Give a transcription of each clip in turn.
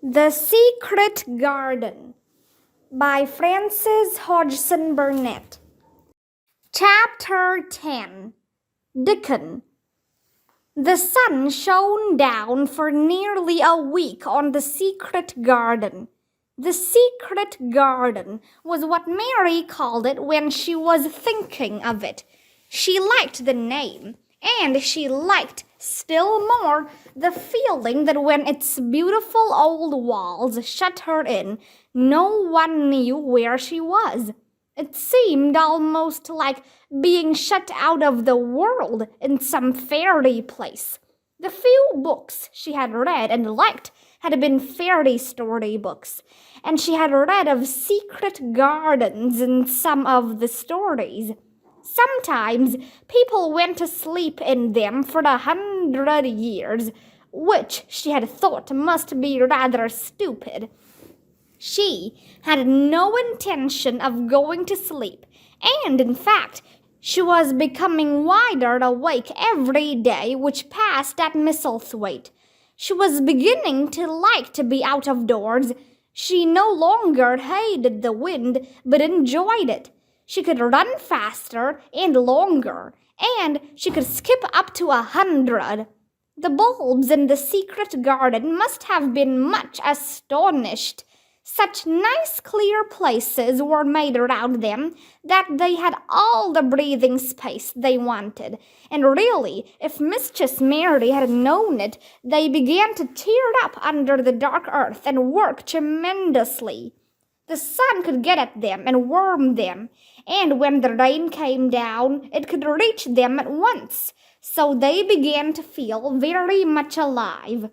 The Secret Garden by Frances Hodgson Burnett. Chapter 10. Dickon. The sun shone down for nearly a week on the secret garden. The secret garden was what Mary called it when she was thinking of it. She liked the name, and she liked still more the feeling that when its beautiful old walls shut her in, no one knew where she was. It seemed almost like being shut out of the world in some fairy place. The few books she had read and liked had been fairy story books, and she had read of secret gardens in some of the stories. Sometimes people went to sleep in them for 100 years, which she had thought must be rather stupid. She had no intention of going to sleep, and in fact, she was becoming wider awake every day which passed at Misselthwaite. She was beginning to like to be out of doors. She no longer hated the wind, but enjoyed it. She could run faster and longer, and she could skip up to 100. The bulbs in the secret garden must have been much astonished. Such nice clear places were made around them that they had all the breathing space they wanted, and really, if Mistress Mary had known it, they began to tear up under the dark earth and work tremendously. The sun could get at them and warm them, and when the rain came down, it could reach them at once, so they began to feel very much alive.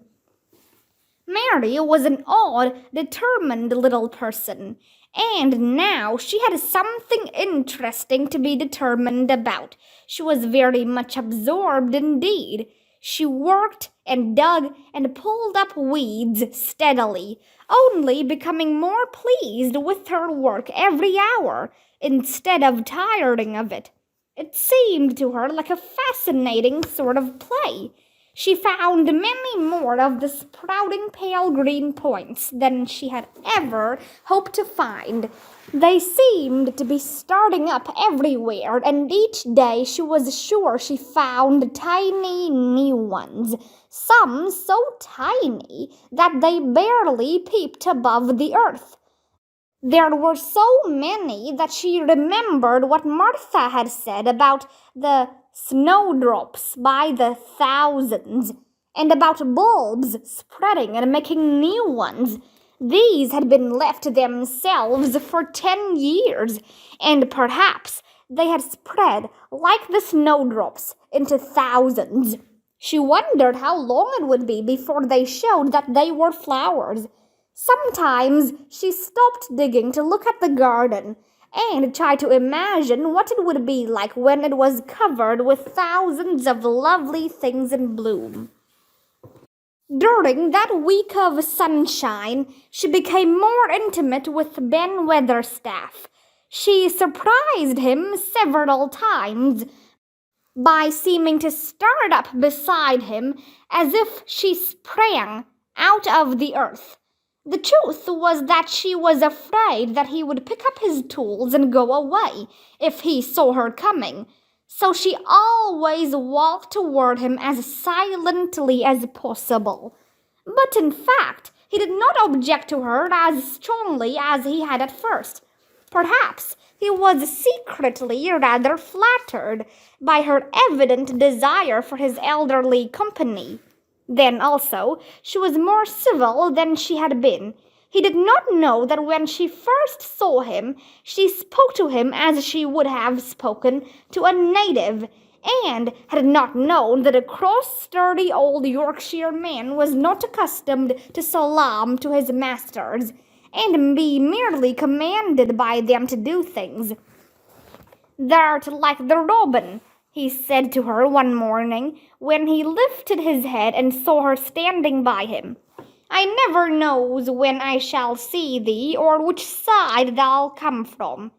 Mary was an odd, determined little person, and now she had something interesting to be determined about. She was very much absorbed indeed. She worked and dug and pulled up weeds steadily, only becoming more pleased with her work every hour, instead of tiring of it. It seemed to her like a fascinating sort of play. She found many more of the sprouting pale green points than she had ever hoped to find. They seemed to be starting up everywhere, and each day she was sure she found tiny new ones, some so tiny that they barely peeped above the earth. There were so many that she remembered what Martha had said about the snowdrops by the thousands, and about bulbs spreading and making new ones. These had been left to themselves for 10 years, and perhaps they had spread, like the snowdrops, into thousands. She wondered how long it would be before they showed that they were flowers. Sometimes she stopped digging to look at the garden and tried to imagine what it would be like when it was covered with thousands of lovely things in bloom. During that week of sunshine, she became more intimate with Ben Weatherstaff. She surprised him several times by seeming to start up beside him as if she sprang out of the earth. The truth was that she was afraid that he would pick up his tools and go away if he saw her coming, so she always walked toward him as silently as possible. But in fact, he did not object to her as strongly as he had at first. Perhaps he was secretly rather flattered by her evident desire for his elderly company. Then also, she was more civil than she had been. He did not know that when she first saw him, she spoke to him as she would have spoken to a native, and had not known that a cross, sturdy old Yorkshire man was not accustomed to salaam to his masters, and be merely commanded by them to do things. "Thou'rt like the robin," he said to her one morning when he lifted his head and saw her standing by him. "I never knows when I shall see thee or which side thou'll come from."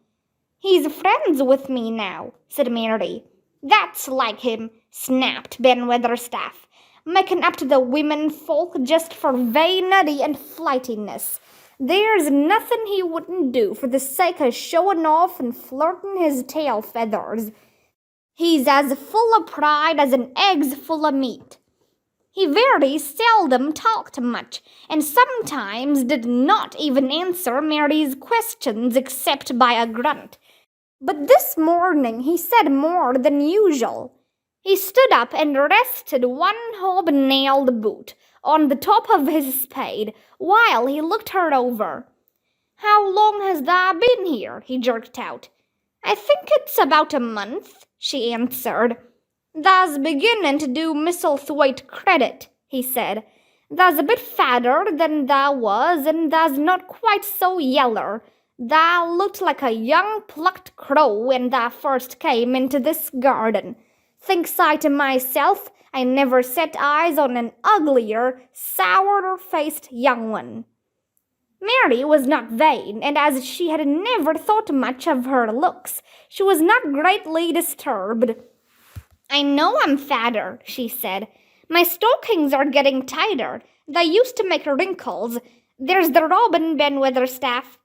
"He's friends with me now," said Mary. "That's like him," snapped Ben Weatherstaff. making up to the women folk just for vanity and flightiness. There's nothing he wouldn't do for the sake of showing off and flirting his tail feathers. He's as full of pride as an egg's full of meat. He very seldom talked much, and sometimes did not even answer Mary's questions except by a grunt. But this morning he said more than usual. He stood up and rested one hob-nailed boot on the top of his spade while he looked her over. "How long has thou been here?" he jerked out. "I think it's about a month," she answered. "Thou's beginning to do Misselthwaite credit," he said. "Thou's a bit fatter than thou was, and thou's not quite so yeller. Thou looked like a young plucked crow when thou first came into this garden. Thinks I to myself, I never set eyes on an uglier, sourer-faced young one." Mary was not vain, and as she had never thought much of her looks, she was not greatly disturbed. "I know I'm fatter," she said. "My stockings are getting tighter. They used to make wrinkles. There's the robin, Ben Weatherstaff."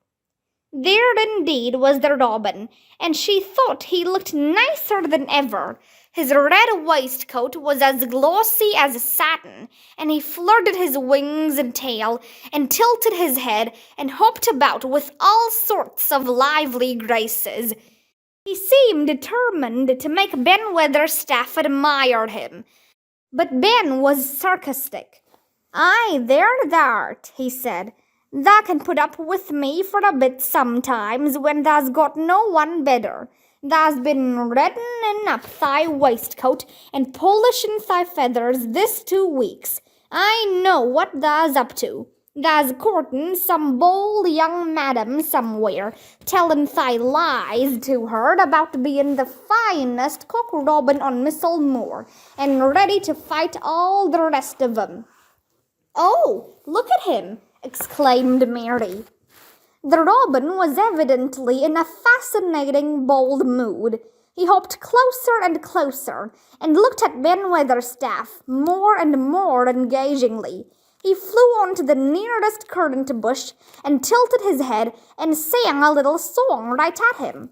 There indeed was the robin, and she thought he looked nicer than ever. His red waistcoat was as glossy as satin, and he flirted his wings and tail, and tilted his head, and hopped about with all sorts of lively graces. He seemed determined to make Ben Weatherstaff admire him. But Ben was sarcastic. "Aye, there thou'rt," he said. "Thou can put up with me for a bit sometimes when thou's got no one better. Thou's been reddening up thy waistcoat and polishing thy feathers this 2 weeks. I know what thou's up to. Thou's courting some bold young madam somewhere, telling thy lies to her about being the finest cock robin on Missel Moor, and ready to fight all the rest of 'em." "Oh, look at him!" exclaimed Mary. The robin was evidently in a fascinating, bold mood. He hopped closer and closer, and looked at Ben Weatherstaff more and more engagingly. He flew on to the nearest currant bush, and tilted his head, and sang a little song right at him.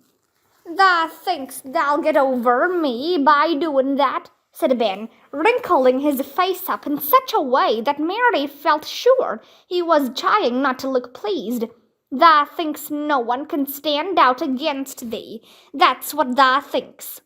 "Thou thinks thou'll get over me by doing that?" said Ben, wrinkling his face up in such a way that Mary felt sure he was trying not to look pleased. "Thou thinks no one can stand out against thee. That's what thou thinks."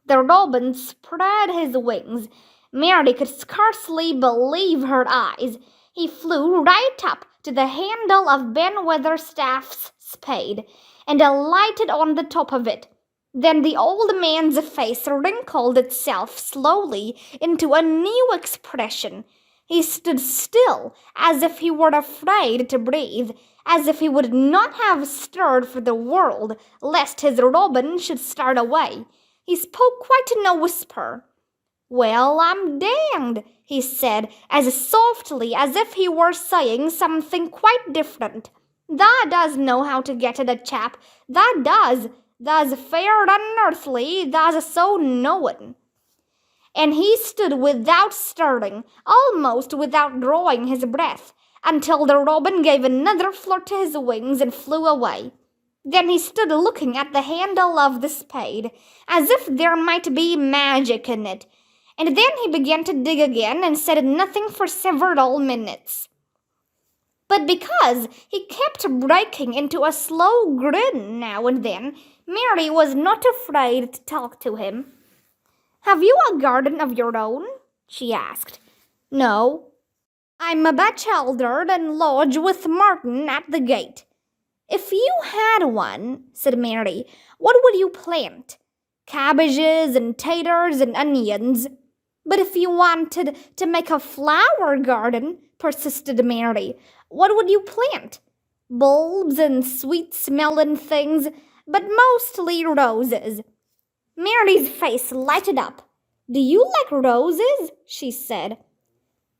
The robin spread his wings. Mary could scarcely believe her eyes. He flew right up to the handle of Ben Weatherstaff's spade, and alighted on the top of it. Then the old man's face wrinkled itself slowly into a new expression. He stood still, as if he were afraid to breathe, as if he would not have stirred for the world, lest his robin should start away. He spoke quite in a whisper. "Well, I'm damned," he said, as softly as if he were saying something quite different. "Thou does know how to get at a chap, thou does. Thou's fair unearthly, thou's so knowing." And he stood without stirring, almost without drawing his breath, until the robin gave another flirt to his wings and flew away. Then he stood looking at the handle of the spade, as if there might be magic in it, and then he began to dig again and said nothing for several minutes. But because he kept breaking into a slow grin now and then, Mary was not afraid to talk to him. "Have you a garden of your own?" she asked. "No. I'm a bachelor and lodge with Martin at the gate." "If you had one," said Mary, "what would you plant?" "Cabbages and taters and onions." "But if you wanted to make a flower garden," persisted Mary, "what would you plant?" "Bulbs and sweet-smelling things, but mostly roses." Mary's face lighted up. "Do you like roses?" she said.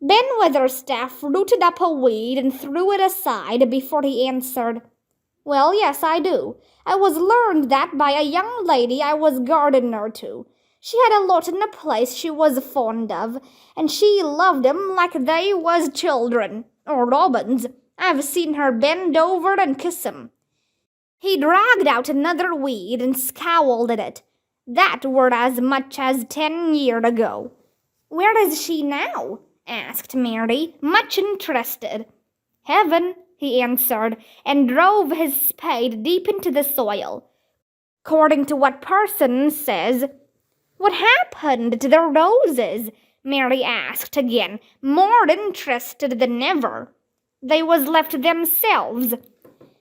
Ben Weatherstaff rooted up a weed and threw it aside before he answered. "Well, yes, I do. I was learned that by a young lady I was gardener to. She had a lot in a place she was fond of, and she loved 'em like they was children, or robins. I've seen her bend over and kiss 'em. He dragged out another weed and scowled at it. That were as much as 10 years ago. Where is she now? Asked Mary, much interested. Heaven, he answered, and drove his spade deep into the soil. According to what Parson says. What happened to the roses? Mary asked again, more interested than ever. They was left themselves.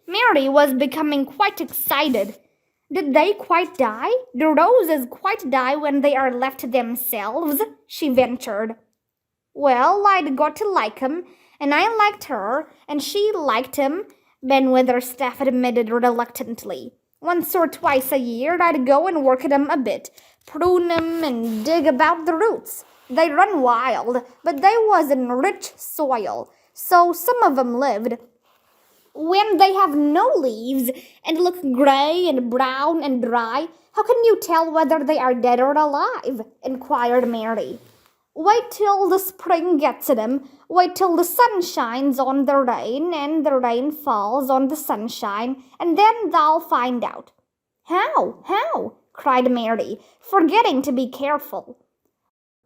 Mary was becoming quite excited. Did they quite die? Do roses quite die when they are left themselves? She ventured. Well, I'd got to like 'em, and I liked her, and she liked him, Ben Weatherstaff admitted reluctantly. Once or twice a year I'd go and work at 'em a bit, prune 'em and dig about the roots. They run wild, but they was in rich soil, so some of 'em lived. When they have no leaves and look gray and brown and dry, how can you tell whether they are dead or alive? Inquired Mary. Wait till the spring gets at 'em. Wait till the sun shines on the rain and the rain falls on the sunshine, and then thou'll find out. How? Cried Mary, forgetting to be careful.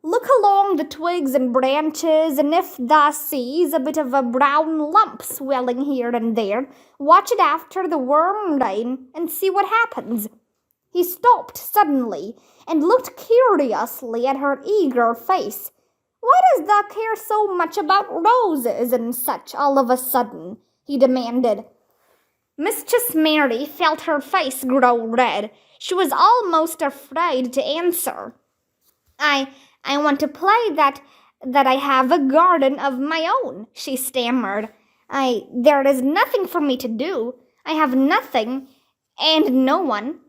Look along the twigs and branches, and if thou sees a bit of a brown lump swelling here and there, watch it after the warm rain and see what happens. He stopped suddenly and looked curiously at her eager face. Why does thou care so much about roses and such all of a sudden? He demanded. Mistress Mary felt her face grow red. She was almost afraid to answer. I want to play that I have a garden of my own, she stammered. There is nothing for me to do. I have nothing, and no one.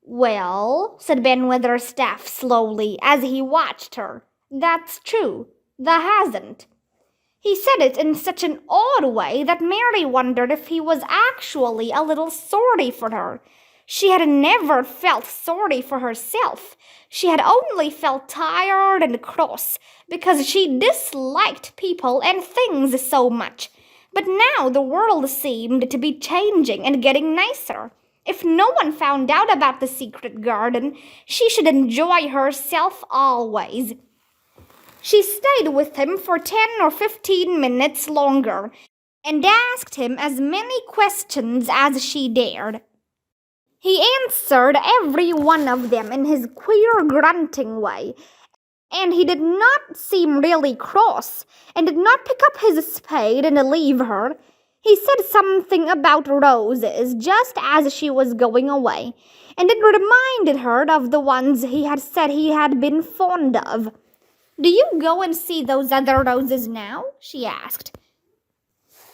Well, said Ben Weatherstaff slowly, as he watched her, that's true. Thou hasn't. He said it in such an odd way that Mary wondered if he was actually a little sorry for her. She had never felt sorry for herself. She had only felt tired and cross because she disliked people and things so much. But now the world seemed to be changing and getting nicer. If no one found out about the secret garden, she should enjoy herself always. She stayed with him for 10 or 15 minutes longer and asked him as many questions as she dared. He answered every one of them in his queer grunting way, and he did not seem really cross, and did not pick up his spade and leave her. He said something about roses just as she was going away, and it reminded her of the ones he had said he had been fond of. Do you go and see those other roses now? She asked.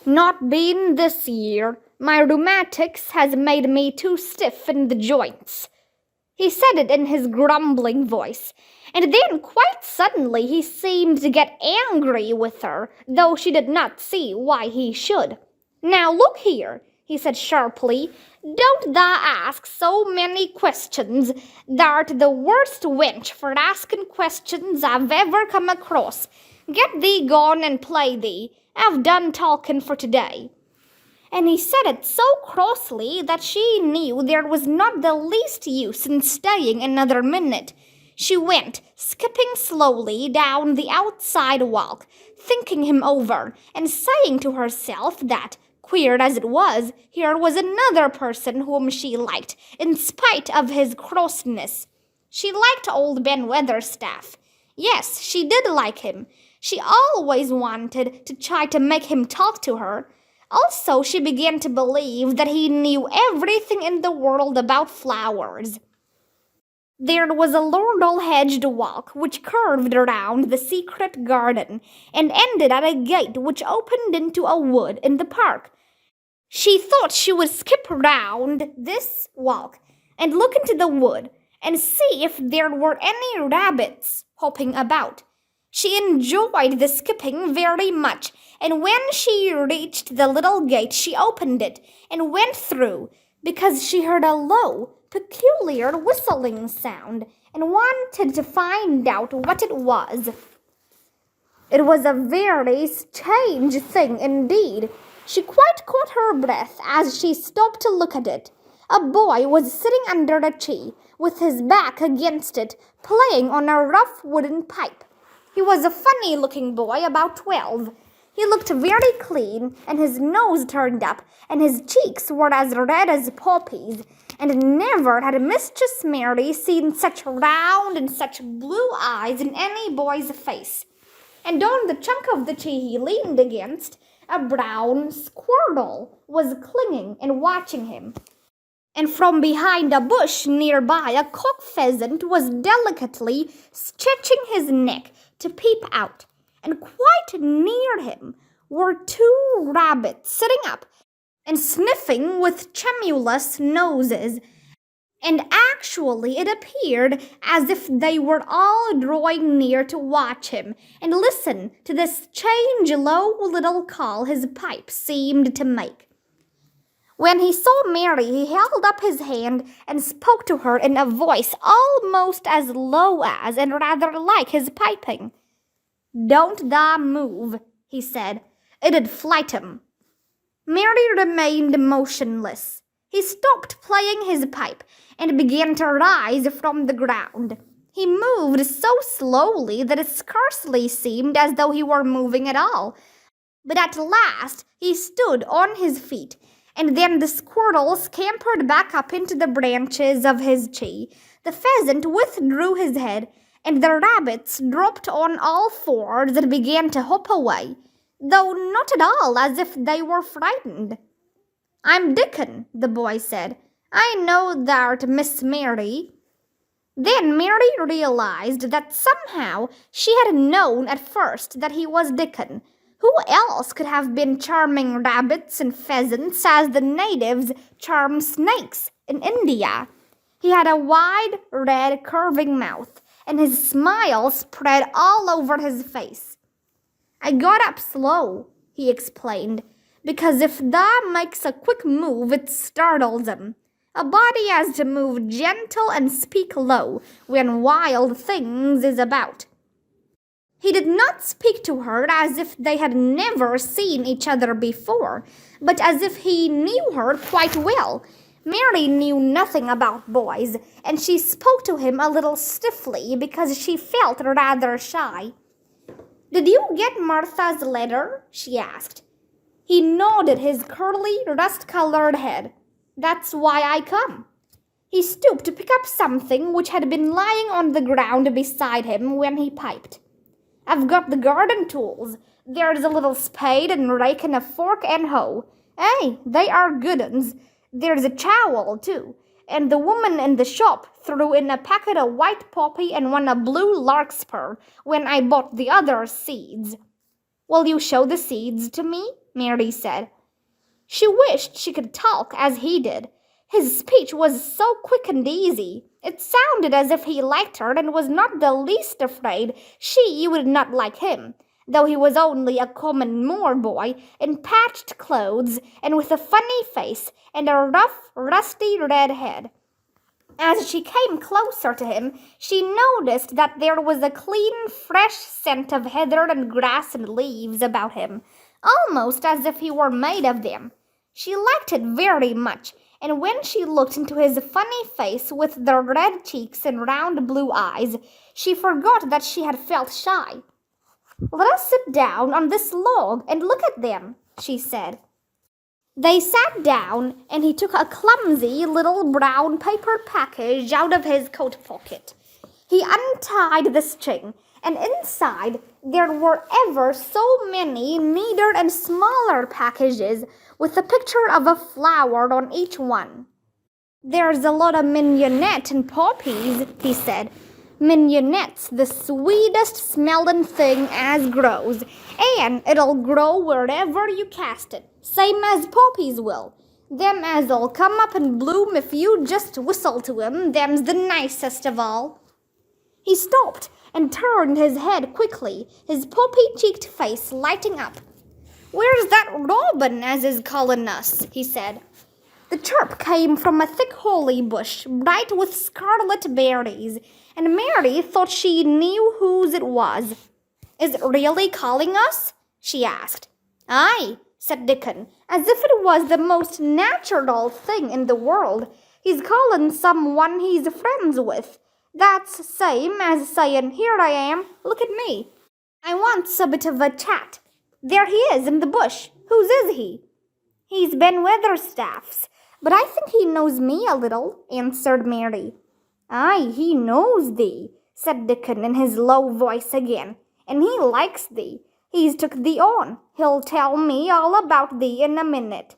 Not been this year. My rheumatics has made me too stiff in the joints. He said it in his grumbling voice, and then quite suddenly he seemed to get angry with her, though she did not see why he should. Now look here, he said sharply, don't thou ask so many questions. Thou'rt the worst wench for asking questions I've ever come across. Get thee gone and play thee. I've done talking for today. And he said it so crossly that she knew there was not the least use in staying another minute. She went, skipping slowly down the outside walk, thinking him over, and saying to herself that, queer as it was, here was another person whom she liked, in spite of his crossness. She liked old Ben Weatherstaff. Yes, she did like him. She always wanted to try to make him talk to her. Also, she began to believe that he knew everything in the world about flowers. There was a laurel-hedged walk which curved around the secret garden and ended at a gate which opened into a wood in the park. She thought she would skip round this walk and look into the wood and see if there were any rabbits hopping about. She enjoyed the skipping very much, and when she reached the little gate, she opened it and went through, because she heard a low, peculiar whistling sound, and wanted to find out what it was. It was a very strange thing indeed. She quite caught her breath as she stopped to look at it. A boy was sitting under a tree, with his back against it, playing on a rough wooden pipe. He was a funny-looking boy, about 12. He looked very clean, and his nose turned up, and his cheeks were as red as poppies, and never had Mistress Mary seen such round and such blue eyes in any boy's face. And on the trunk of the tree he leaned against, a brown squirrel was clinging and watching him. And from behind a bush nearby, a cock pheasant was delicately stretching his neck to peep out. And quite near him were 2 rabbits sitting up and sniffing with tremulous noses. And actually it appeared as if they were all drawing near to watch him and listen to the strange low little call his pipe seemed to make. When he saw Mary, he held up his hand and spoke to her in a voice almost as low as and rather like his piping. "Don't thou move," he said. "It'd flight 'em." Mary remained motionless. He stopped playing his pipe and began to rise from the ground. He moved so slowly that it scarcely seemed as though he were moving at all. But at last he stood on his feet, and then the squirrel scampered back up into the branches of his tree. The pheasant withdrew his head, and the rabbits dropped on all fours and began to hop away, though not at all as if they were frightened. "I'm Dickon," the boy said. "I know thou'rt Miss Mary." Then Mary realized that somehow she had known at first that he was Dickon. Who else could have been charming rabbits and pheasants as the natives charm snakes in India? He had a wide, red, curving mouth, and his smile spread all over his face. "I got up slow," he explained, "because if thou makes a quick move, it startles 'em. A body has to move gentle and speak low when wild things is about." He did not speak to her as if they had never seen each other before, but as if he knew her quite well. Mary knew nothing about boys, and she spoke to him a little stiffly because she felt rather shy. "Did you get Martha's letter?" she asked. He nodded his curly, rust-colored head. "That's why I come." He stooped to pick up something which had been lying on the ground beside him when he piped. "I've got the garden tools. There's a little spade and rake and a fork and hoe. They are good uns. There's a trowel, too, and the woman in the shop threw in a packet of white poppy and one of blue larkspur when I bought the other seeds." "Will you show the seeds to me?" Mary said. She wished she could talk as he did. His speech was so quick and easy. It sounded as if he liked her and was not the least afraid she would not like him, though he was only a common moor boy in patched clothes and with a funny face and a rough, rusty red head. As she came closer to him, she noticed that there was a clean, fresh scent of heather and grass and leaves about him, almost as if he were made of them. She liked it very much, and when she looked into his funny face with the red cheeks and round blue eyes, she forgot that she had felt shy. "Let us sit down on this log and look at them," she said. They sat down, and he took a clumsy little brown paper package out of his coat pocket. He untied the string, and inside there were ever so many neater and smaller packages with a picture of a flower on each one. "There's a lot of mignonette and poppies," he said. "Mignonette's the sweetest smelling thing as grows, and it'll grow wherever you cast it, same as poppies will. Them as'll come up and bloom if you just whistle to 'em, them's the nicest of all." He stopped and turned his head quickly, his poppy-cheeked face lighting up. "Where's that robin as is calling us?" he said. The chirp came from a thick holly bush, bright with scarlet berries, and Mary thought she knew whose it was. "Is it really calling us?" she asked. "Aye," said Dickon, as if it was the most natural thing in the world. "He's calling someone he's friends with. That's same as saying, 'Here I am, look at me. I wants a bit of a chat.' There he is in the bush. Whose is he?" "He's Ben Weatherstaff's, but I think he knows me a little," answered Mary. "Aye, he knows thee," said Dickon in his low voice again, "and he likes thee. He's took thee on. He'll tell me all about thee in a minute."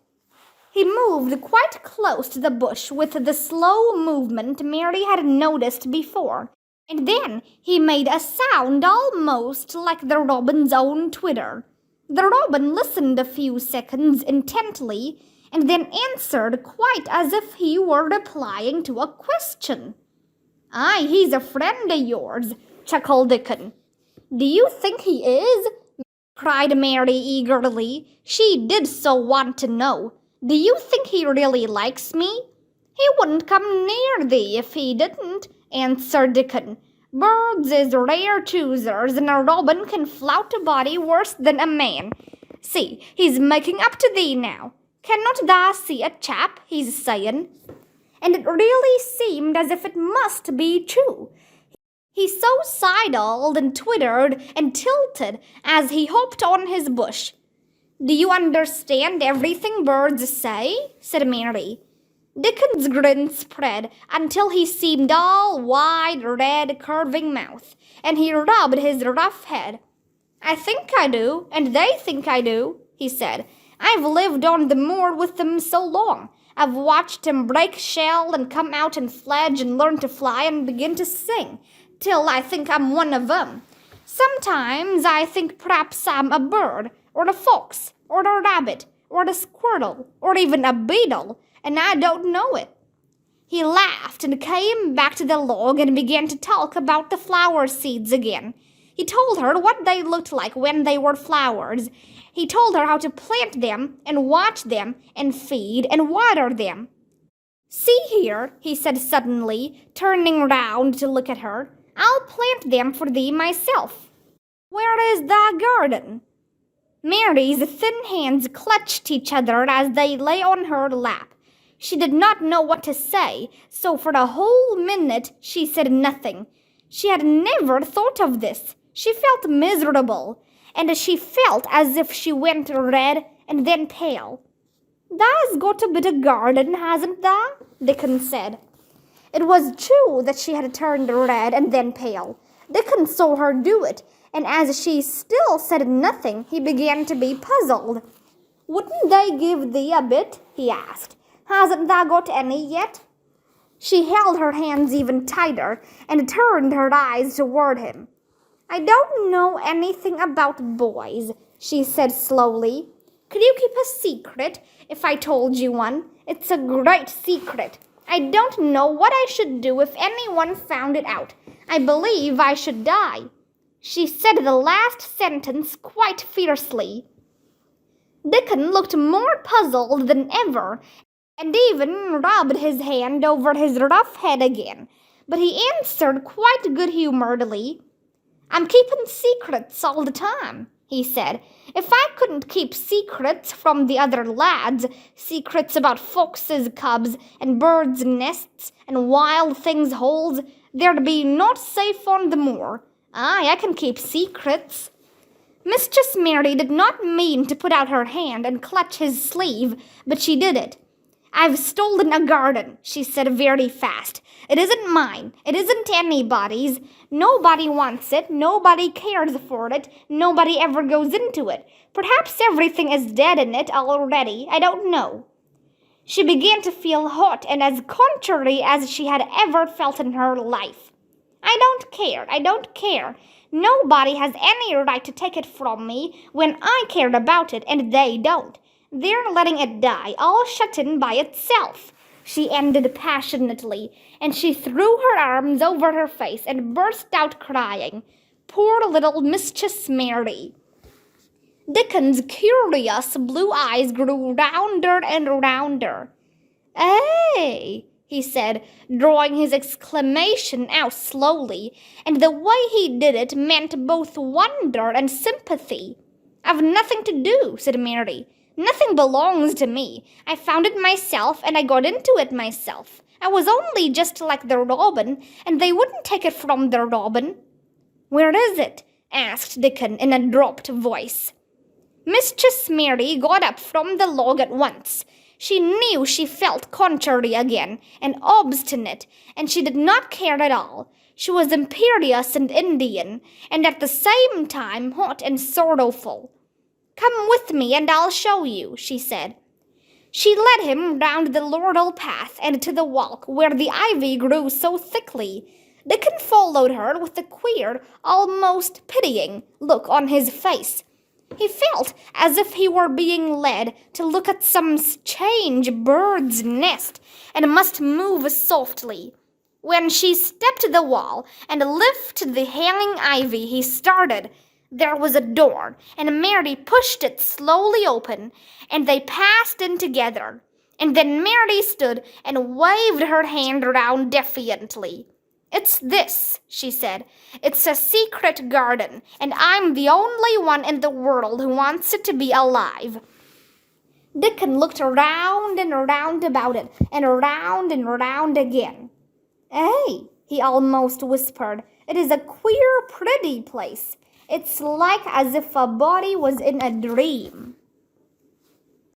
He moved quite close to the bush with the slow movement Mary had noticed before, and then he made a sound almost like the robin's own twitter. The robin listened a few seconds intently, and then answered quite as if he were replying to a question. "Aye, he's a friend of yours," chuckled Dickon. "Do you think he is?" cried Mary eagerly. She did so want to know. "Do you think he really likes me?" "He wouldn't come near thee if he didn't," answered Dickon. "Birds is rare choosers, and a robin can flout a body worse than a man. See, he's making up to thee now. Cannot thou see a chap he's saying?" And it really seemed as if it must be true. He so sidled and twittered and tilted as he hopped on his bush. "Do you understand everything birds say?" said Mary. Dickon's grin spread until he seemed all wide, red, curving mouth, and he rubbed his rough head. "I think I do, and they think I do," he said. "I've lived on the moor with them so long. I've watched 'em break shell and come out and fledge and learn to fly and begin to sing, till I think I'm one of 'em. Sometimes I think p'raps I'm a bird, or a fox, or a rabbit, or a squirrel, or even a beetle, and I don't know it." He laughed and came back to the log and began to talk about the flower seeds again. He told her what they looked like when they were flowers. He told her how to plant them and watch them and feed and water them. "See here," he said suddenly, turning round to look at her. "I'll plant them for thee myself. Where is thy garden?" Mary's thin hands clutched each other as they lay on her lap. She did not know what to say, so for a whole minute she said nothing. She had never thought of this. She felt miserable, and she felt as if she went red and then pale. "Tha's got a bit of garden, hasn't thou?" Dickon said. It was true that she had turned red and then pale. Dickon saw her do it, and as she still said nothing, he began to be puzzled. "Wouldn't they give thee a bit?" he asked. "Hasn't thou got any yet?" She held her hands even tighter and turned her eyes toward him. "I don't know anything about boys," she said slowly. "Could you keep a secret if I told you one? It's a great secret. I don't know what I should do if anyone found it out. I believe I should die." She said the last sentence quite fiercely. Dickon looked more puzzled than ever, and even rubbed his hand over his rough head again. But he answered quite good-humoredly. "I'm keeping secrets all the time," he said. "If I couldn't keep secrets from the other lads, secrets about foxes' cubs and birds' nests and wild things' holes, there'd be not safe on the moor. Aye, I can keep secrets." Mistress Mary did not mean to put out her hand and clutch his sleeve, but she did it. "I've stolen a garden," she said very fast. "It isn't mine. It isn't anybody's. Nobody wants it. Nobody cares for it. Nobody ever goes into it. Perhaps everything is dead in it already. I don't know." She began to feel hot and as contrary as she had ever felt in her life. "I don't care. I don't care. Nobody has any right to take it from me when I cared about it, and they don't. They're letting it die, all shut in by itself," she ended passionately, and she threw her arms over her face and burst out crying. Poor little Mistress Mary. Dickon's curious blue eyes grew rounder and rounder. "Hey," he said, drawing his exclamation out slowly, and the way he did it meant both wonder and sympathy. "I've nothing to do," said Mary. "Nothing belongs to me. I found it myself, and I got into it myself. I was only just like the robin, and they wouldn't take it from the robin." "Where is it?" asked Dickon in a dropped voice. Mistress Mary got up from the log at once. She knew she felt contrary again, and obstinate, and she did not care at all. She was imperious and Indian, and at the same time hot and sorrowful. "Come with me, and I'll show you," she said. She led him round the laurel path and to the walk where the ivy grew so thickly. Dickon followed her with a queer, almost pitying look on his face. He felt as if he were being led to look at some strange bird's nest, and must move softly. When she stepped the wall and lifted the hanging ivy, he started. There was a door, and Mary pushed it slowly open, and they passed in together. And then Mary stood and waved her hand round defiantly. "It's this," she said. "It's a secret garden, and I'm the only one in the world who wants it to be alive." Dickon looked round and round about it, and round again. "Hey," he almost whispered, "it is a queer, pretty place. It's like as if a body was in a dream."